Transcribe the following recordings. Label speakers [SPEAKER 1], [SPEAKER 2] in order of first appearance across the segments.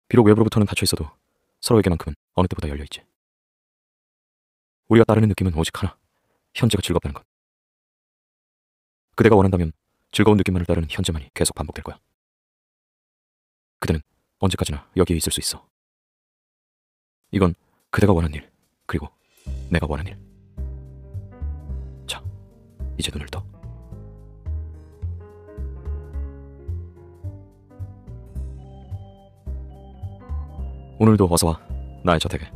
[SPEAKER 1] 비록 외부로부터는 닫혀 있어도 서로에게만큼은 어느 때보다 열려 있지. 우리가 따르는 느낌은 오직 하나, 현재가 즐겁다는 것. 그대가 원한다면 즐거운 느낌만을 따르는 현재만이 계속 반복될 거야. 그대는 언제까지나 여기에 있을 수 있어. 이건 그대가 원하는 일, 그리고 내가 원하는 일. 자, 이제 눈을 떠. 오늘도 어서와, 나의 저택에.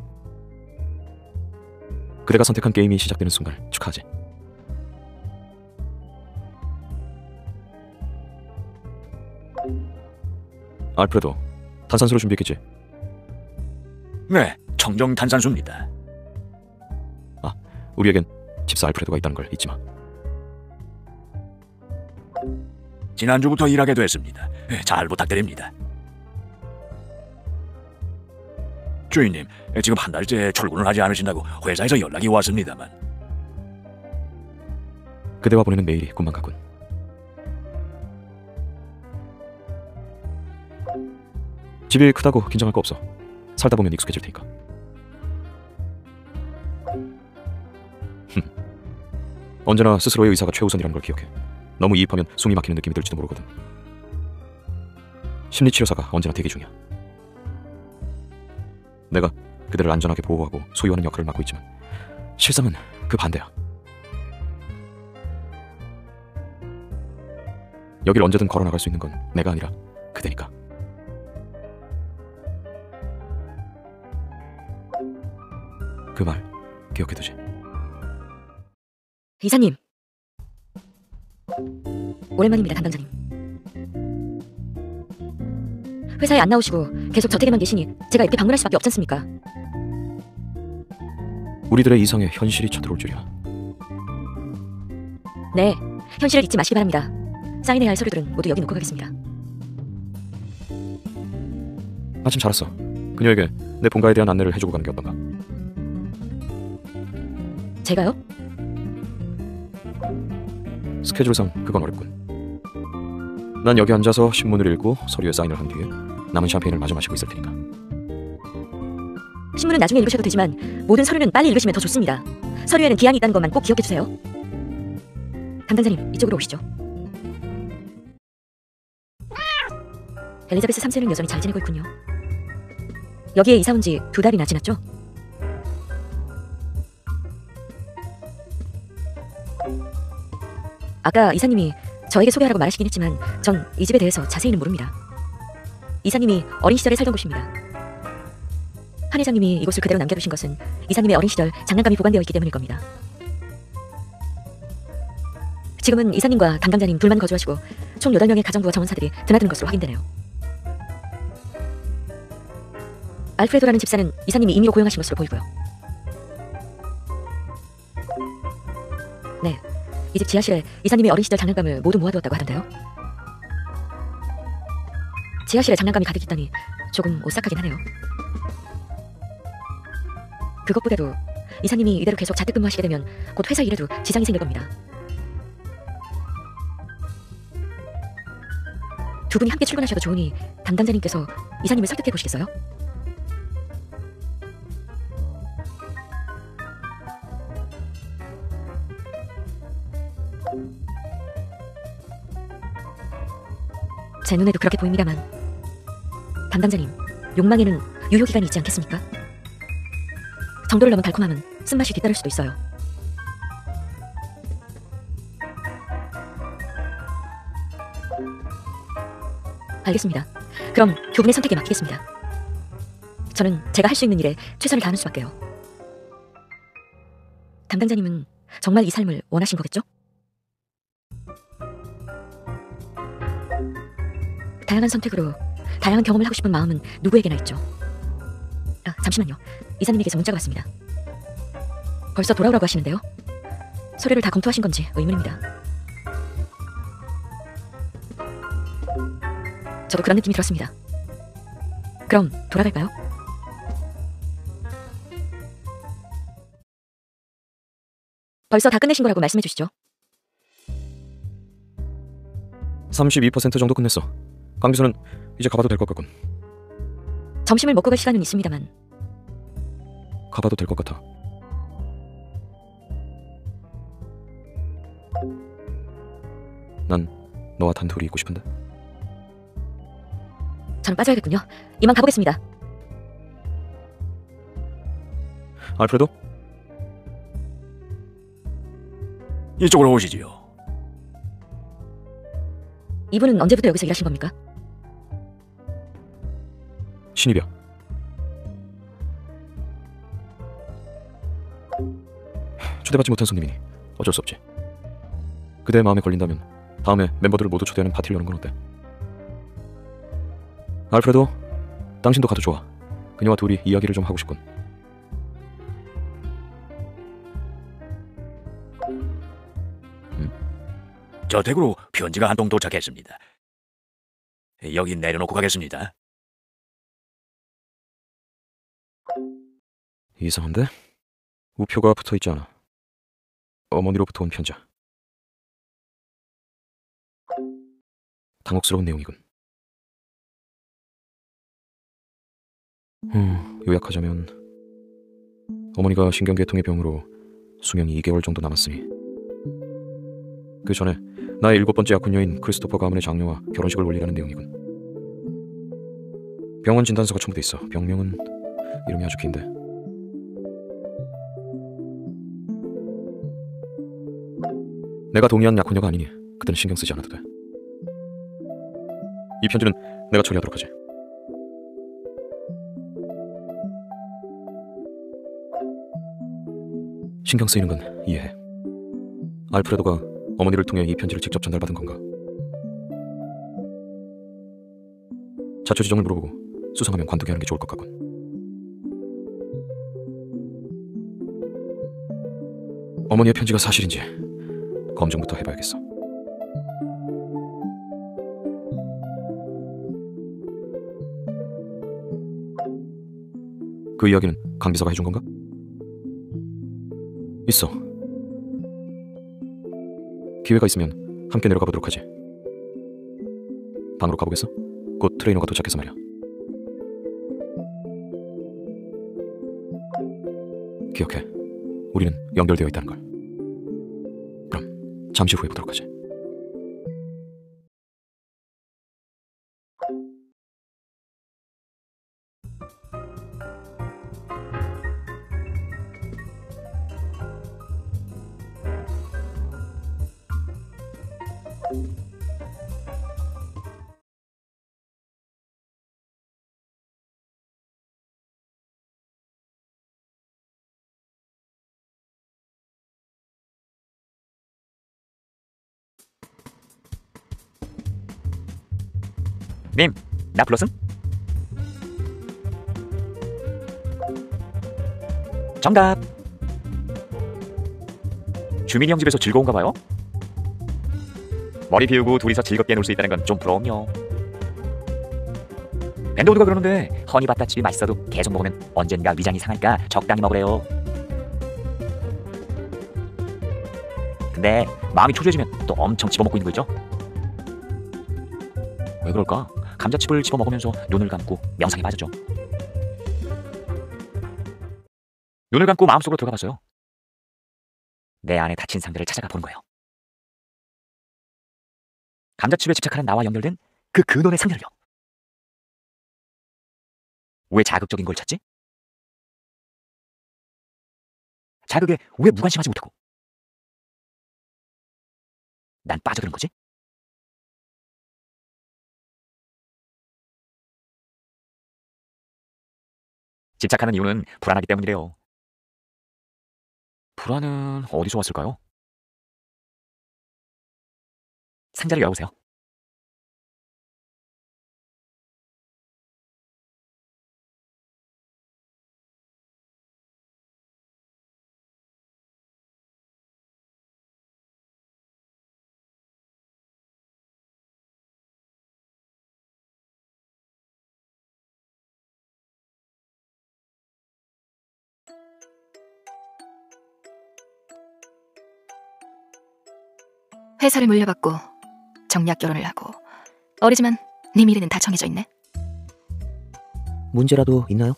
[SPEAKER 1] 그대가 선택한 게임이 시작되는 순간을 축하하지. 알프레도, 탄산수를 준비했겠지?
[SPEAKER 2] 네, 청정 탄산수입니다.
[SPEAKER 1] 아, 우리에겐 집사 알프레도가 있다는 걸 잊지 마.
[SPEAKER 2] 지난주부터 일하게 됐습니다. 잘 부탁드립니다. 주인님, 지금 한 달째 출근을 하지 않으신다고 회사에서 연락이 왔습니다만.
[SPEAKER 1] 그대와 보내는 매일이 꿈만 같군. 집이 크다고 긴장할 거 없어. 살다 보면 익숙해질 테니까. 언제나 스스로의 의사가 최우선이라는 걸 기억해. 너무 이입하면 숨이 막히는 느낌이 들지도 모르거든. 심리치료사가 언제나 대기 중이야. 내가 그대를 안전하게 보호하고 소유하는 역할을 맡고 있지만 실상은 그 반대야. 여길 언제든 걸어나갈 수 있는 건 내가 아니라 그대니까. 그 말 기억해두지.
[SPEAKER 3] 이사님, 오랜만입니다. 담당자님. 회사에 안 나오시고 계속 저택에만 계시니 제가 이렇게 방문할 수밖에 없지 않습니까?
[SPEAKER 1] 우리들의 이상에 현실이 쳐들어올 줄이야.
[SPEAKER 3] 네, 현실을 잊지 마시기 바랍니다. 사인해야 할 서류들은 모두 여기 놓고 가겠습니다.
[SPEAKER 1] 마침 잘 왔어. 그녀에게 내 본가에 대한 안내를 해주고 가는 게 어떤가?
[SPEAKER 3] 제가요?
[SPEAKER 1] 스케줄상 그건 어렵군. 난 여기 앉아서 신문을 읽고 서류에 사인을 한 뒤에 남은 샴페인을 마저 마시고 있을 테니까.
[SPEAKER 3] 신문은 나중에 읽으셔도 되지만 모든 서류는 빨리 읽으시면 더 좋습니다. 서류에는 기한이 있다는 것만 꼭 기억해주세요. 담당자님, 이쪽으로 오시죠. 엘리자베스 3세는 여전히 잘 지내고 있군요. 여기에 이사 온 지 2달이나 지났죠? 아까 이사님이 저에게 소개하라고 말하시긴 했지만 전 이 집에 대해서 자세히는 모릅니다. 이사님이 어린 시절에 살던 곳입니다. 한 회장님이 이곳을 그대로 남겨두신 것은 이사님의 어린 시절 장난감이 보관되어 있기 때문일 겁니다. 지금은 이사님과 담당자님 둘만 거주하시고 총 8명의 가정부와 정원사들이 드나드는 것으로 확인되네요. 알프레도라는 집사는 이사님이 임의로 고용하신 것으로 보이고요. 네, 이 집 지하실에 이사님의 어린 시절 장난감을 모두 모아두었다고 하던데요. 지하실에 장난감이 가득 있다니 조금 오싹하긴 하네요. 그것보다도 이사님이 이대로 계속 자택근무하시게 되면 곧 회사 일에도 지장이 생길 겁니다. 두 분이 함께 출근하셔도 좋으니 담당자님께서 이사님을 설득해 보시겠어요? 제 눈에도 그렇게 보입니다만 담당자님, 욕망에는 유효기간이 있지 않겠습니까? 정도를 넘은 달콤함은 쓴맛이 뒤따를 수도 있어요. 알겠습니다. 그럼 두 분의 선택에 맡기겠습니다. 저는 제가 할 수 있는 일에 최선을 다하는 수밖에요. 담당자님은 정말 이 삶을 원하신 거겠죠? 다양한 선택으로 다양한 경험을 하고 싶은 마음은 누구에게나 있죠. 아, 잠시만요. 이사님에게서 문자가 왔습니다. 벌써 돌아오라고 하시는데요. 서류를 다 검토하신 건지 의문입니다. 저도 그런 느낌이 들었습니다. 그럼 돌아갈까요? 벌써 다 끝내신 거라고 말씀해 주시죠.
[SPEAKER 1] 32% 정도 끝냈어. 강비서는 이제 가봐도 될 것 같군.
[SPEAKER 3] 점심을 먹고 갈 시간은 있습니다만.
[SPEAKER 1] 가봐도 될 것 같아. 난 너와 단둘이 있고 싶은데.
[SPEAKER 3] 저는 빠져야겠군요. 이만 가보겠습니다.
[SPEAKER 1] 알프레도?
[SPEAKER 2] 이쪽으로 오시지요.
[SPEAKER 3] 이분은 언제부터 여기서 일하신 겁니까?
[SPEAKER 1] 신입이야. 초대받지 못한 손님이니 어쩔 수 없지. 그대의 마음에 걸린다면 다음에 멤버들을 모두 초대하는 파티를 여는 건 어때? 알프레도, 당신도 가도 좋아. 그녀와 둘이 이야기를 좀 하고 싶군.
[SPEAKER 2] 저 댁으로 편지가 한 통 도착했습니다. 여기 내려놓고 가겠습니다.
[SPEAKER 1] 이상한데? 우표가 붙어있지 않아. 어머니로부터 온 편지야. 당혹스러운 내용이군. 요약하자면 어머니가 신경계통의 병으로 수명이 2개월 정도 남았으니 그 전에 나의 7번째 약혼녀인 크리스토퍼 가문의 장녀와 결혼식을 올리라는 내용이군. 병원 진단서가 첨부돼 있어. 병명은 이름이 아주 긴데. 내가 동의한 약혼녀가 아니니 그때는 신경 쓰지 않아도 돼. 이 편지는 내가 처리하도록 하지. 신경 쓰이는 건 이해해. 알프레도가 어머니를 통해 이 편지를 직접 전달받은 건가? 자초지종을 물어보고 수상하면 관두게 하는 게 좋을 것 같군. 어머니의 편지가 사실인지 검증부터 해봐야겠어. 그 이야기는 강 비서가 해준 건가? 있어. 기회가 있으면 함께 내려가 보도록 하지. 방으로 가보겠어? 곧 트레이너가 도착해서 말이야. 기억해. 우리는 연결되어 있다는 걸. 그럼 잠시 후에 보도록 하지.
[SPEAKER 4] 님, 나 불렀음? 정답. 주민이 형 집에서 즐거운가 봐요? 머리 비우고 둘이서 즐겁게 놀 수 있다는 건 좀 부러움요. 밴드오드가 그러는데 허니바타칩이 맛있어도 계속 먹으면 언젠가 위장이 상하니까 적당히 먹으래요. 근데 마음이 초조해지면 또 엄청 집어먹고 있는 거 있죠? 왜 그럴까? 감자칩을 집어먹으면서 눈을 감고 명상에 빠졌죠. 눈을 감고 마음속으로 들어가 봤어요. 내 안에 닫힌 상대를 찾아가 보는 거예요. 감자칩에 집착하는 나와 연결된 그 근원의 상대를요. 왜 자극적인 걸 찾지? 자극에 왜 무관심하지 못하고 난 빠져드는 거지? 집착하는 이유는 불안하기 때문이래요. 불안은 어디서 왔을까요? 상자를 열어보세요.
[SPEAKER 5] 회사를 물려받고 정략 결혼을 하고 어리지만 네 미래는 다 정해져 있네. 문제라도 있나요?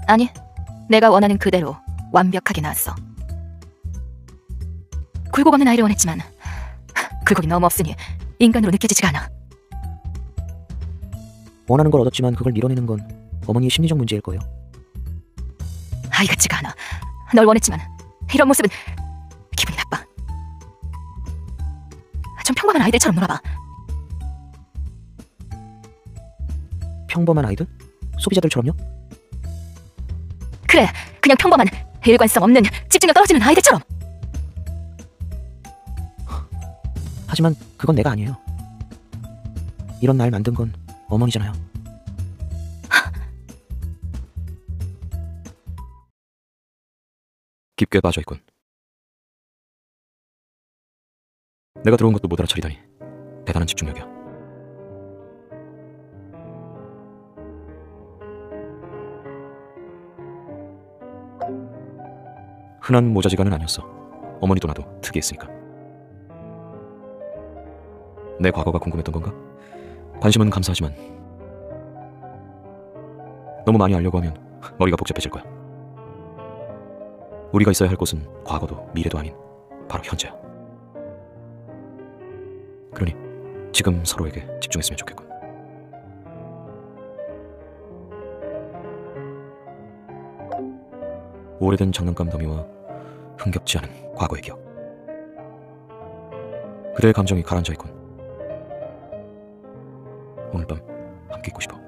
[SPEAKER 6] 아니, 내가 원하는 그대로 완벽하게 나왔어. 굴곡 없는 아이를 원했지만 굴곡이 너무 없으니 인간으로 느껴지지가 않아.
[SPEAKER 5] 원하는 걸 얻었지만 그걸 밀어내는 건 어머니의 심리적 문제일 거예요.
[SPEAKER 6] 아이 같지가 않아. 널 원했지만 이런 모습은 기분이 나빠. 좀 평범한 아이들처럼 놀아봐.
[SPEAKER 5] 평범한 아이들? 소비자들처럼요?
[SPEAKER 6] 그래, 그냥 평범한 일관성 없는 집중력 떨어지는 아이들처럼.
[SPEAKER 5] 하지만 그건 내가 아니에요. 이런 날 만든 건 어머니잖아요.
[SPEAKER 1] 깊게 빠져있군. 내가 들어온 것도 못 알아차리다니 대단한 집중력이야. 흔한 모자지간은 아니었어. 어머니도 나도 특이했으니까. 내 과거가 궁금했던 건가? 관심은 감사하지만 너무 많이 알려고 하면 머리가 복잡해질 거야. 우리가 있어야 할 곳은 과거도 미래도 아닌 바로 현재야. 그러니 지금 서로에게 집중했으면 좋겠군. 오래된 장난감 더미와 흥겹지 않은 과거의 기억. 그대의 감정이 가라앉아 있군. 오늘 밤 함께 있고 싶어.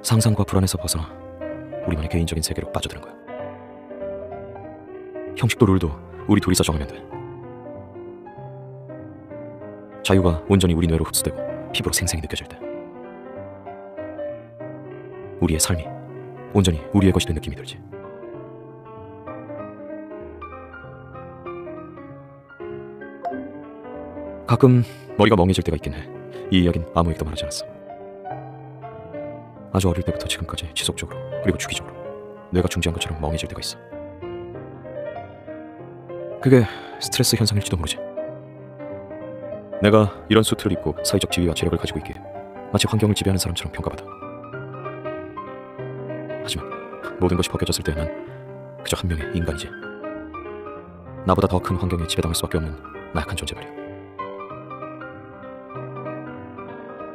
[SPEAKER 1] 상상과 불안에서 벗어나 우리만의 개인적인 세계로 빠져드는 거야. 형식도 룰도 우리 둘이서 정하면 돼. 자유가 온전히 우리 뇌로 흡수되고 피부로 생생히 느껴질 때 우리의 삶이 온전히 우리의 것이 된 느낌이 들지. 가끔 머리가 멍해질 때가 있긴 해. 이 이야기는 아무에게도 말하지 않았어. 아주 어릴 때부터 지금까지 지속적으로 그리고 주기적으로 뇌가 중지한 것처럼 멍해질 때가 있어. 그게 스트레스 현상일지도 모르지. 내가 이런 수트를 입고 사회적 지위와 재력을 가지고 있기에 마치 환경을 지배하는 사람처럼 평가받아. 하지만 모든 것이 벗겨졌을 때 난 그저 한 명의 인간이지. 나보다 더 큰 환경에 지배당할 수밖에 없는 나약한 존재 말이야.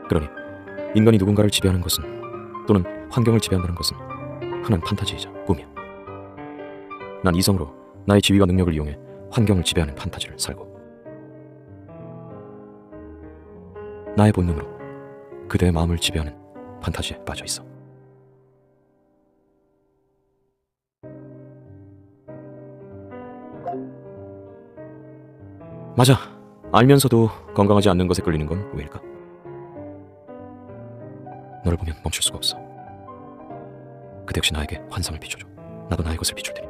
[SPEAKER 1] 그러니 인간이 누군가를 지배하는 것은 또는 환경을 지배한다는 것은 흔한 판타지이자 꿈이야. 난 이성으로 나의 지위와 능력을 이용해 환경을 지배하는 판타지를 살고 나의 본능으로 그대의 마음을 지배하는 판타지에 빠져 있어. 맞아. 알면서도 건강하지 않는 것에 끌리는 건 왜일까? 너를 보면 멈출 수가 없어. 그대 역시 나에게 환상을 비춰줘. 나도 나의 것을 비출 테니.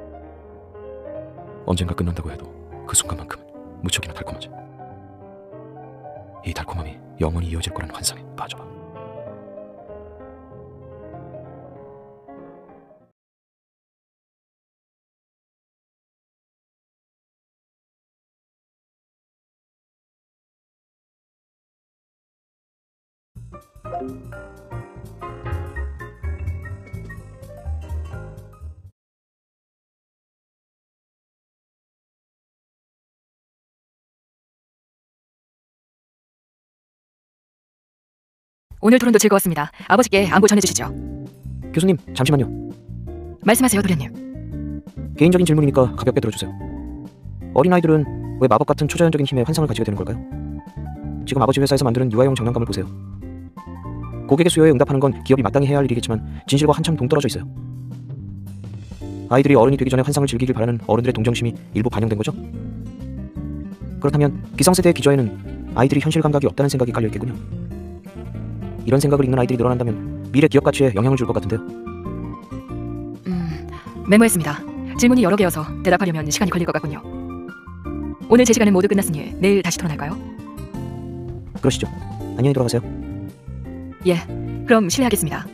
[SPEAKER 1] 언젠가 끝난다고 해도 그 순간만큼은 무척이나 달콤하지. 이 달콤함이 영원히 이어질 거라는 환상에 빠져봐.
[SPEAKER 6] 오늘 토론도 즐거웠습니다. 아버지께 안부 전해주시죠.
[SPEAKER 5] 교수님, 잠시만요.
[SPEAKER 6] 말씀하세요, 도련님.
[SPEAKER 5] 개인적인 질문이니까 가볍게 들어주세요. 어린아이들은 왜 마법 같은 초자연적인 힘에 환상을 가지게 되는 걸까요? 지금 아버지 회사에서 만드는 유아용 장난감을 보세요. 고객의 수요에 응답하는 건 기업이 마땅히 해야 할 일이겠지만 진실과 한참 동떨어져 있어요. 아이들이 어른이 되기 전에 환상을 즐기길 바라는 어른들의 동정심이 일부 반영된 거죠? 그렇다면 기성세대의 기저에는 아이들이 현실 감각이 없다는 생각이 깔려있겠군요. 이런 생각을 읽는 아이들이 늘어난다면 미래 기업 가치에 영향을 줄 것 같은데요.
[SPEAKER 6] 메모했습니다. 질문이 여러 개여서 대답하려면 시간이 걸릴 것 같군요. 오늘 제 시간은 모두 끝났으니 내일 다시 토론할까요?
[SPEAKER 5] 그러시죠. 안녕히 돌아가세요.
[SPEAKER 6] 예, 그럼 실례하겠습니다.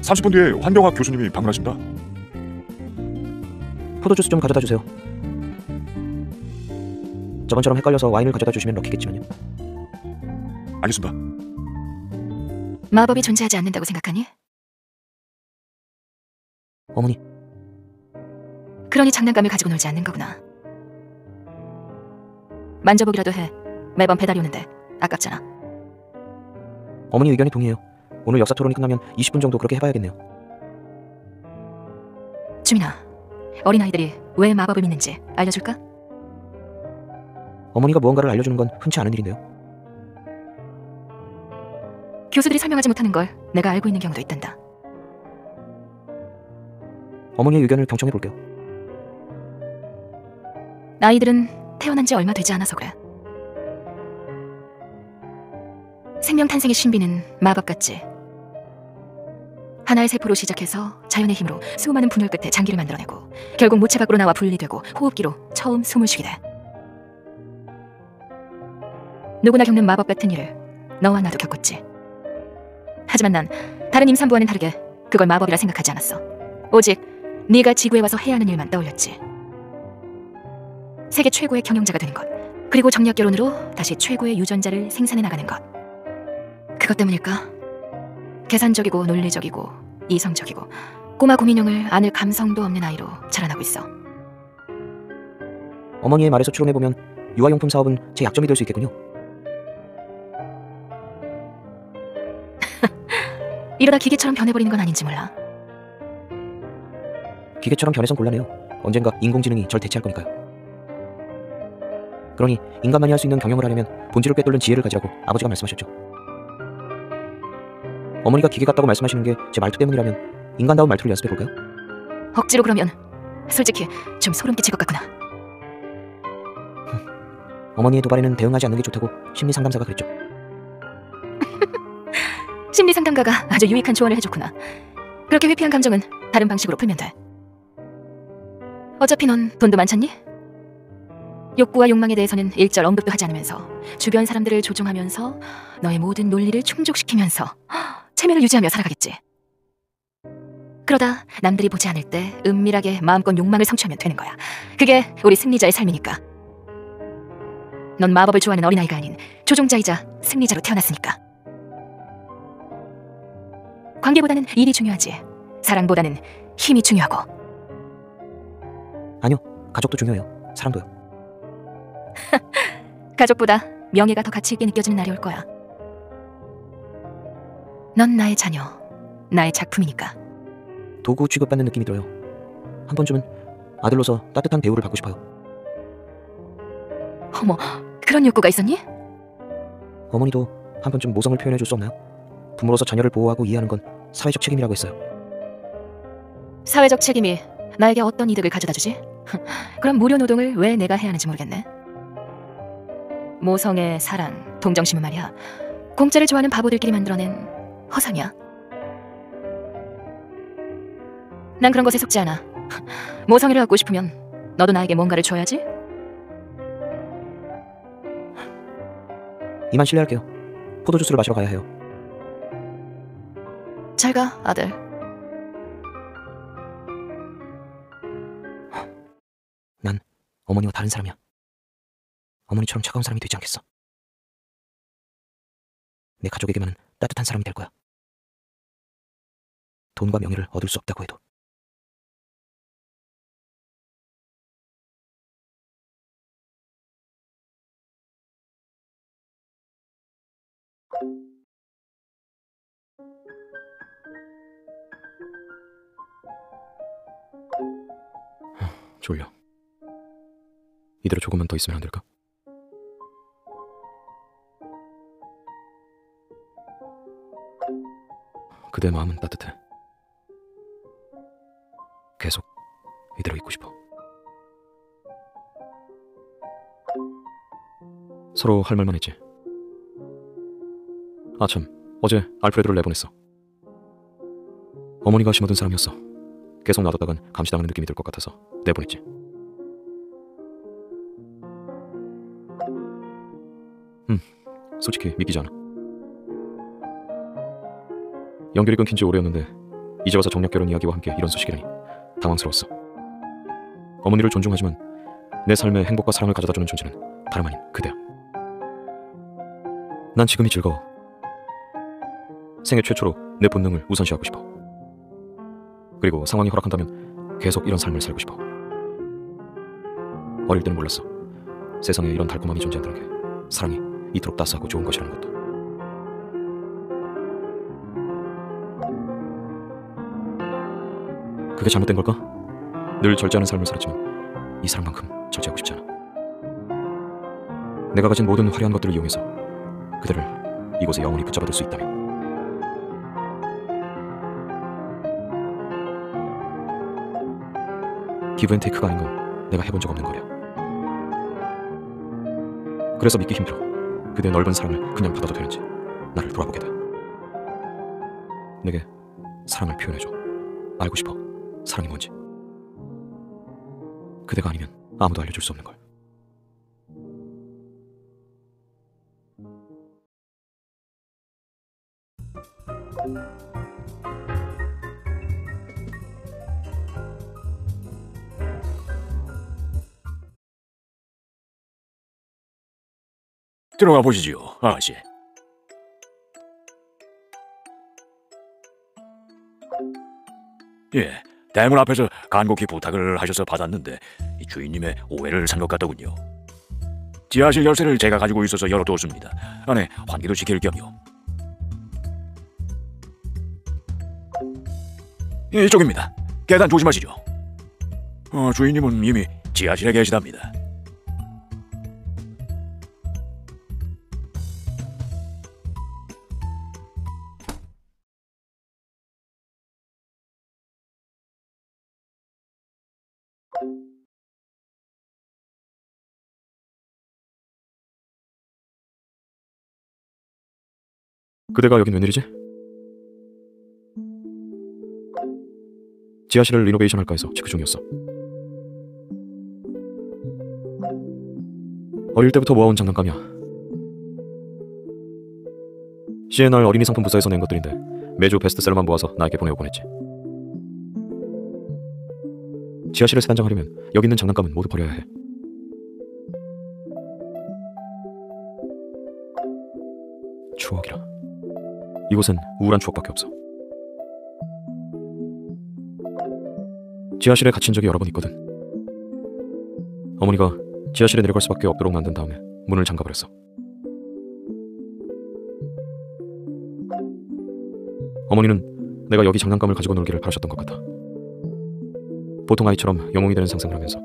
[SPEAKER 2] 30분 뒤에 환경학 교수님이 방문하신다.
[SPEAKER 5] 포도주스 좀 가져다 주세요. 저번처럼 헷갈려서 와인을 가져다 주시면 럭키겠지만요.
[SPEAKER 2] 알겠습니다.
[SPEAKER 6] 마법이 존재하지 않는다고 생각하니?
[SPEAKER 5] 어머니,
[SPEAKER 6] 그러니 장난감을 가지고 놀지 않는 거구나. 만져보기라도 해. 매번 배달이 오는데 아깝잖아.
[SPEAKER 5] 어머니 의견에 동의해요. 오늘 역사 토론이 끝나면 20분 정도 그렇게 해봐야겠네요.
[SPEAKER 6] 주민아, 어린아이들이 왜 마법을 믿는지 알려줄까?
[SPEAKER 5] 어머니가 무언가를 알려주는 건 흔치 않은 일인데요.
[SPEAKER 6] 교수들이 설명하지 못하는 걸 내가 알고 있는 경우도 있단다.
[SPEAKER 5] 어머니의 의견을 경청해 볼게요.
[SPEAKER 6] 아이들은 태어난 지 얼마 되지 않아서 그래. 생명 탄생의 신비는 마법 같지. 하나의 세포로 시작해서 자연의 힘으로 수많은 분열 끝에 장기를 만들어내고 결국 모체 밖으로 나와 분리되고 호흡기로 처음 숨을 쉬게 돼. 누구나 겪는 마법 같은 일을 너와 나도 겪었지. 하지만 난 다른 임산부와는 다르게 그걸 마법이라 생각하지 않았어. 오직 네가 지구에 와서 해야 하는 일만 떠올렸지. 세계 최고의 경영자가 되는 것, 그리고 정략 결혼으로 다시 최고의 유전자를 생산해 나가는 것. 그것 때문일까? 계산적이고 논리적이고 이성적이고 꼬마 곰인형을 안을 감성도 없는 아이로 자라나고 있어.
[SPEAKER 5] 어머니의 말에서 추론해보면 유아용품 사업은 제 약점이 될 수 있겠군요.
[SPEAKER 6] 이러다 기계처럼 변해버리는 건 아닌지 몰라.
[SPEAKER 5] 기계처럼 변해선 곤란해요. 언젠가 인공지능이 절 대체할 거니까요. 그러니 인간만이 할 수 있는 경영을 하려면 본질을 꿰뚫는 지혜를 가지라고 아버지가 말씀하셨죠. 어머니가 기계 같다고 말씀하시는 게 제 말투 때문이라면 인간다운 말투를 연습해볼까요?
[SPEAKER 6] 억지로 그러면 솔직히 좀 소름 끼칠 것 같구나.
[SPEAKER 5] 어머니의 도발에는 대응하지 않는 게 좋다고 심리상담사가 그랬죠.
[SPEAKER 6] 심리상담가가 아주 유익한 조언을 해줬구나. 그렇게 회피한 감정은 다른 방식으로 풀면 돼. 어차피 넌 돈도 많잖니? 욕구와 욕망에 대해서는 일절 언급도 하지 않으면서 주변 사람들을 조종하면서 너의 모든 논리를 충족시키면서 체면을 유지하며 살아가겠지. 그러다 남들이 보지 않을 때 은밀하게 마음껏 욕망을 성취하면 되는 거야. 그게 우리 승리자의 삶이니까. 넌 마법을 좋아하는 어린아이가 아닌 조종자이자 승리자로 태어났으니까. 관계보다는 일이 중요하지. 사랑보다는 힘이 중요하고.
[SPEAKER 5] 아니요, 가족도 중요해요. 사랑도요.
[SPEAKER 6] 가족보다 명예가 더 가치 있게 느껴지는 날이 올 거야. 넌 나의 자녀, 나의 작품이니까.
[SPEAKER 5] 도구 취급받는 느낌이 들어요. 한 번쯤은 아들로서 따뜻한 대우를 받고 싶어요.
[SPEAKER 6] 어머, 그런 욕구가 있었니?
[SPEAKER 5] 어머니도 한 번쯤 모성을 표현해 줄 수 없나요? 부모로서 자녀를 보호하고 이해하는 건 사회적 책임이라고 했어요.
[SPEAKER 6] 사회적 책임이 나에게 어떤 이득을 가져다 주지? 그럼 무료 노동을 왜 내가 해야 하는지 모르겠네. 모성의 사랑, 동정심은 말이야, 공짜를 좋아하는 바보들끼리 만들어낸 허상이야. 난 그런 것에 속지 않아. 모성애를 얻고 싶으면 너도 나에게 뭔가를 줘야지.
[SPEAKER 5] 이만 실례할게요. 포도주스를 마시러 가야 해요.
[SPEAKER 6] 잘 가, 아들.
[SPEAKER 5] 난 어머니와 다른 사람이야. 어머니처럼 차가운 사람이 되지 않겠어. 내 가족에게만은 따뜻한 사람이 될 거야. 돈과 명예를 얻을 수 없다고 해도.
[SPEAKER 1] 졸려. 이대로 조금만 더 있으면 안 될까? 그대 마음은 따뜻해. 계속 이대로 있고 싶어. 서로 할 말만 했지. 아 참, 어제 알프레드를 내보냈어. 어머니가 심어둔 사람이었어. 계속 놔뒀다간 감시당하는 느낌이 들 것 같아서 내보냈지. 솔직히 믿기지 않아. 연결이 끊긴 지 오래였는데 이제 와서 정략결혼 이야기와 함께 이런 소식이라니 당황스러웠어. 어머니를 존중하지만 내 삶에 행복과 사랑을 가져다주는 존재는 다름 아닌 그대야. 난 지금이 즐거워. 생애 최초로 내 본능을 우선시하고 싶어. 그리고 상황이 허락한다면 계속 이런 삶을 살고 싶어. 어릴 때는 몰랐어. 세상에 이런 달콤함이 존재한다는 게, 사랑이 이토록 따스하고 좋은 것이라는 것도. 그게 잘못된 걸까? 늘 절제하는 삶을 살았지만 이 사랑만큼 절제하고 싶지 않아. 내가 가진 모든 화려한 것들을 이용해서 그대를 이곳에 영원히 붙잡아둘 수 있다면. 기브앤테이크가 아닌 건 내가 해본 적 없는 거야. 그래서 믿기 힘들어. 그대의 넓은 사랑을 그냥 받아도 되는지 나를 돌아보게 돼. 내게 사랑을 표현해줘. 알고 싶어. 사랑이 뭔지. 그대가 아니면 아무도 알려줄 수 없는 걸.
[SPEAKER 2] 들어가 보시지요, 아가씨. 예, 대문 앞에서 간곡히 부탁을 하셔서 받았는데 이 주인님의 오해를 산 것 같더군요. 지하실 열쇠를 제가 가지고 있어서 열어두었습니다. 안에 환기도 시킬 겸요. 예, 이쪽입니다. 계단 조심하시죠. 주인님은 이미 지하실에 계시답니다.
[SPEAKER 1] 그대가 여긴 웬일이지? 지하실을 리노베이션 할까 해서 체크 중이었어. 어릴 때부터 모아온 장난감이야. CNR 어린이 상품 부서에서 낸 것들인데 매주 베스트셀러만 모아서 나에게 보내오곤 했지. 지하실을 세단장하려면 여기 있는 장난감은 모두 버려야 해. 추억이라. 이곳엔 우울한 추억밖에 없어. 지하실에 갇힌 적이 여러 번 있거든. 어머니가 지하실에 내려갈 수밖에 없도록 만든 다음에 문을 잠가버렸어. 어머니는 내가 여기 장난감을 가지고 놀기를 바라셨던 것 같아. 보통 아이처럼 영웅이 되는 상상을 하면서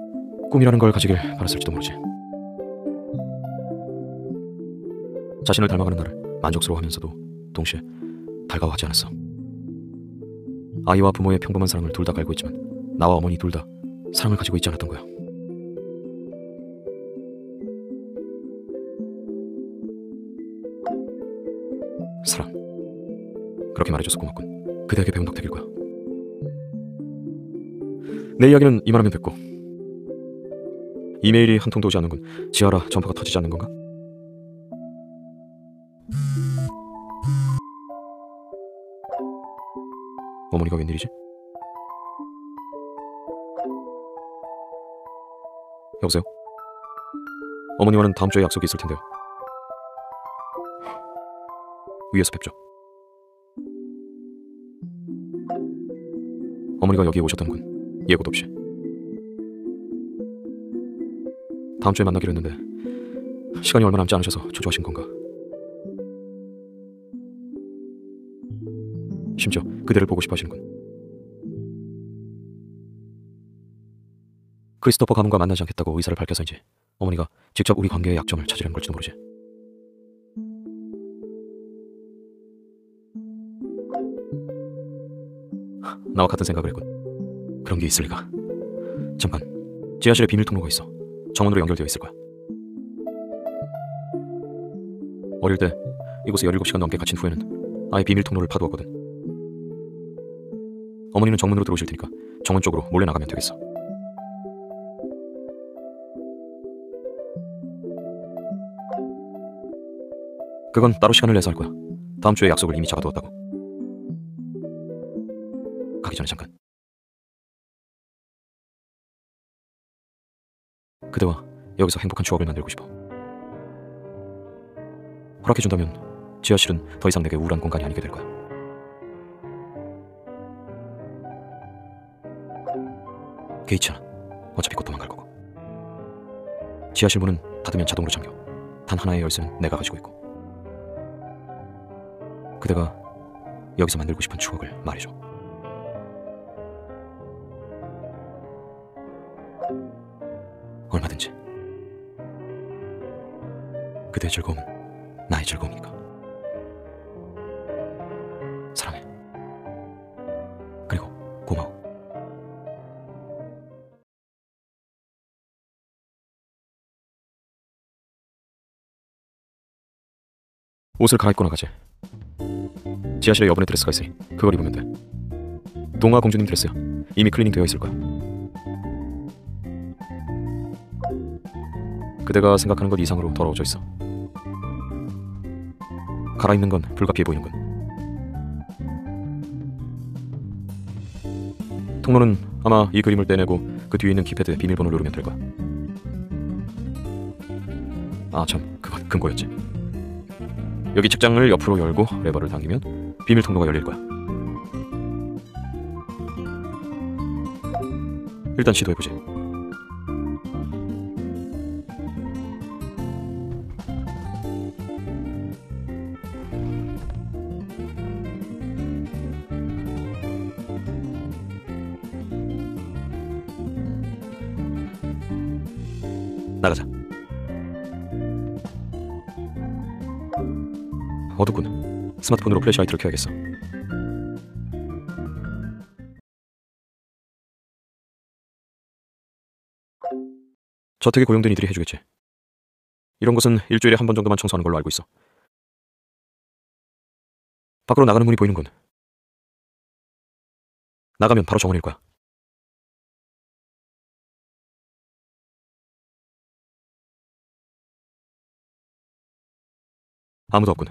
[SPEAKER 1] 꿈이라는 걸 가지길 바랐을지도 모르지. 자신을 닮아가는 나를 만족스러워하면서도 동시에 달가워하지 않았어. 아이와 부모의 평범한 사랑을 둘 다 갈고 있지만 나와 어머니 둘 다 사랑을 가지고 있지 않았던 거야. 사랑. 그렇게 말해줘서 고맙군. 그대에게 배운 덕택일 거야. 내 이야기는 이만하면 됐고, 이메일이 한 통도 오지 않는군. 지하라 전파가 터지지 않는 건가? 어머니가 웬일이지? 여보세요? 어머니와는 다음 주에 약속이 있을 텐데요. 위에서 뵙죠. 어머니가 여기에 오셨다는군. 예고도 없이. 다음 주에 만나기로 했는데 시간이 얼마 남지 않으셔서 초조하신 건가? 심지어 그대를 보고 싶어 하시는군. 크리스토퍼 가문과 만나지 않겠다고 의사를 밝혀서인지 어머니가 직접 우리 관계의 약점을 찾으려는 걸지도 모르지. 나와 같은 생각을 했군. 그런 게 있을 리가. 잠깐, 지하실에 비밀 통로가 있어. 정원으로 연결되어 있을 거야. 어릴 때 이곳에 17시간 넘게 갇힌 후에는 아예 비밀 통로를 파두었거든. 어머니는 정문으로 들어오실 테니까 정문 쪽으로 몰래 나가면 되겠어. 그건 따로 시간을 내서 할 거야. 다음 주에 약속을 이미 잡아두었다고. 가기 전에 잠깐. 그대와 여기서 행복한 추억을 만들고 싶어. 허락해준다면 지하실은 더 이상 내게 우울한 공간이 아니게 될 거야. 개의치 않아. 어차피 곧 도망갈 거고. 지하실 문은 닫으면 자동으로 잠겨. 단 하나의 열쇠는 내가 가지고 있고. 그대가 여기서 만들고 싶은 추억을 말해줘. 얼마든지. 그대의 즐거움은 나의 즐거움이니까. 사랑해. 그리고 고마워. 옷을 갈아입고 나가지. 지하실에 여분의 드레스가 있으니 그걸 입으면 돼. 동화 공주님 드레스야. 이미 클리닝 되어 있을 거야. 그대가 생각하는 것 이상으로 더러워져 있어. 갈아입는 건 불가피해 보이는군. 통로는 아마 이 그림을 떼내고 그 뒤에 있는 키패드에 비밀번호를 누르면 될 거야. 아 참, 그건 금고였지. 여기 책장을 옆으로 열고 레버를 당기면 비밀 통로가 열릴 거야. 일단 시도해보지. 나가자. 어둡군. 스마트폰으로 플래시라이트를 켜야겠어. 저택에 고용된 이들이 해주겠지. 이런 곳은 일주일에 한 번 정도만 청소하는 걸로 알고 있어. 밖으로 나가는 문이 보이는군. 나가면 바로 정원일 거야. 아무도 없군.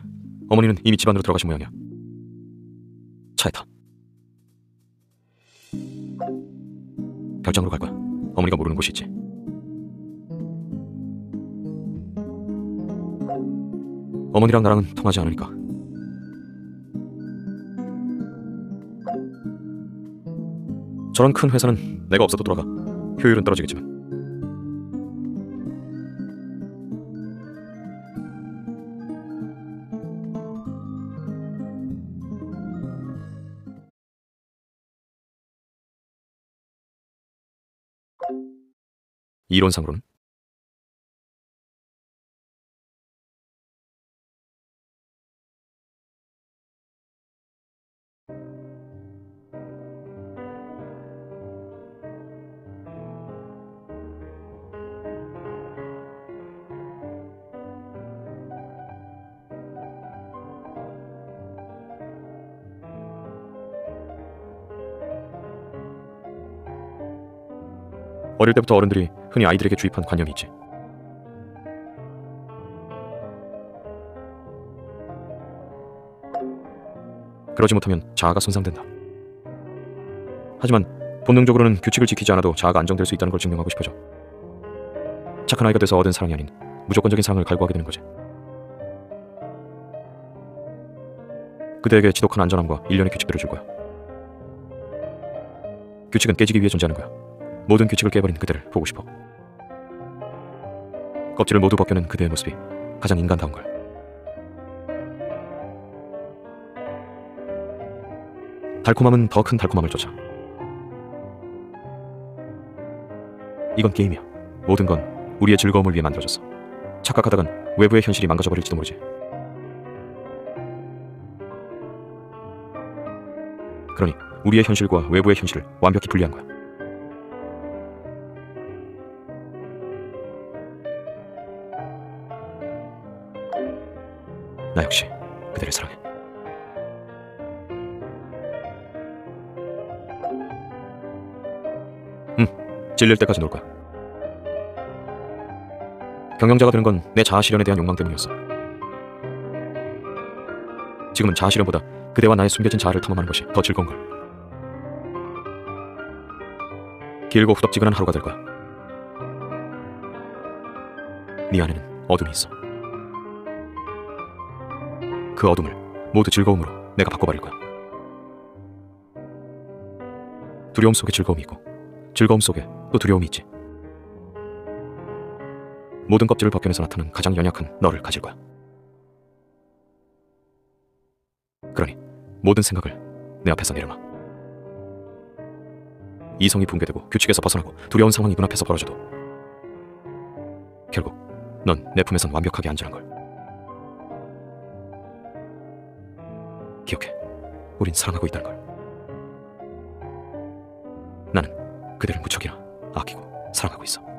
[SPEAKER 1] 어머니는 이미 집 안으로 들어가신 모양이야. 차에 타. 별장으로 갈 거야. 어머니가 모르는 곳이 있지. 어머니랑 나랑은 통하지 않으니까. 저런 큰 회사는 내가 없어도 돌아가. 효율은 떨어지겠지만. 이론상으로는. 어릴 때부터 어른들이 흔히 아이들에게 주입한 관념이 있지. 그러지 못하면 자아가 손상된다. 하지만 본능적으로는 규칙을 지키지 않아도 자아가 안정될 수 있다는 걸 증명하고 싶어져. 착한 아이가 돼서 얻은 사랑이 아닌 무조건적인 사랑을 갈구하게 되는 거지. 그대에게 지독한 안전함과 일련의 규칙들을 줄 거야. 규칙은 깨지기 위해 존재하는 거야. 모든 규칙을 깨버린 그대를 보고 싶어. 껍질을 모두 벗겨낸 그대의 모습이 가장 인간다운 걸. 달콤함은 더 큰 달콤함을 쫓아. 이건 게임이야. 모든 건 우리의 즐거움을 위해 만들어졌어. 착각하다간 외부의 현실이 망가져버릴지도 모르지. 그러니 우리의 현실과 외부의 현실을 완벽히 분리한 거야. 나 역시 그대를 사랑해. 질릴 때까지 놀 거야. 경영자가 되는 건 내 자아 실현에 대한 욕망 때문이었어. 지금은 자아 실현보다 그대와 나의 숨겨진 자아를 탐험하는 것이 더 즐거운 걸. 길고 후덥지근한 하루가 될 거야. 네 안에는 어둠이 있어. 그 어둠을 모두 즐거움으로 내가 바꿔버릴 거야. 두려움 속에 즐거움이 있고 즐거움 속에 또 두려움이 있지. 모든 껍질을 벗겨내서 나타난 가장 연약한 너를 가질 거야. 그러니 모든 생각을 내 앞에서 내려놔. 이성이 붕괴되고 규칙에서 벗어나고 두려운 상황이 눈앞에서 벌어져도 결국 넌 내 품에선 완벽하게 안전한 걸. 기억해. 우린 사랑하고 있다는 걸. 나는 그대를 무척이나 아끼고 사랑하고 있어.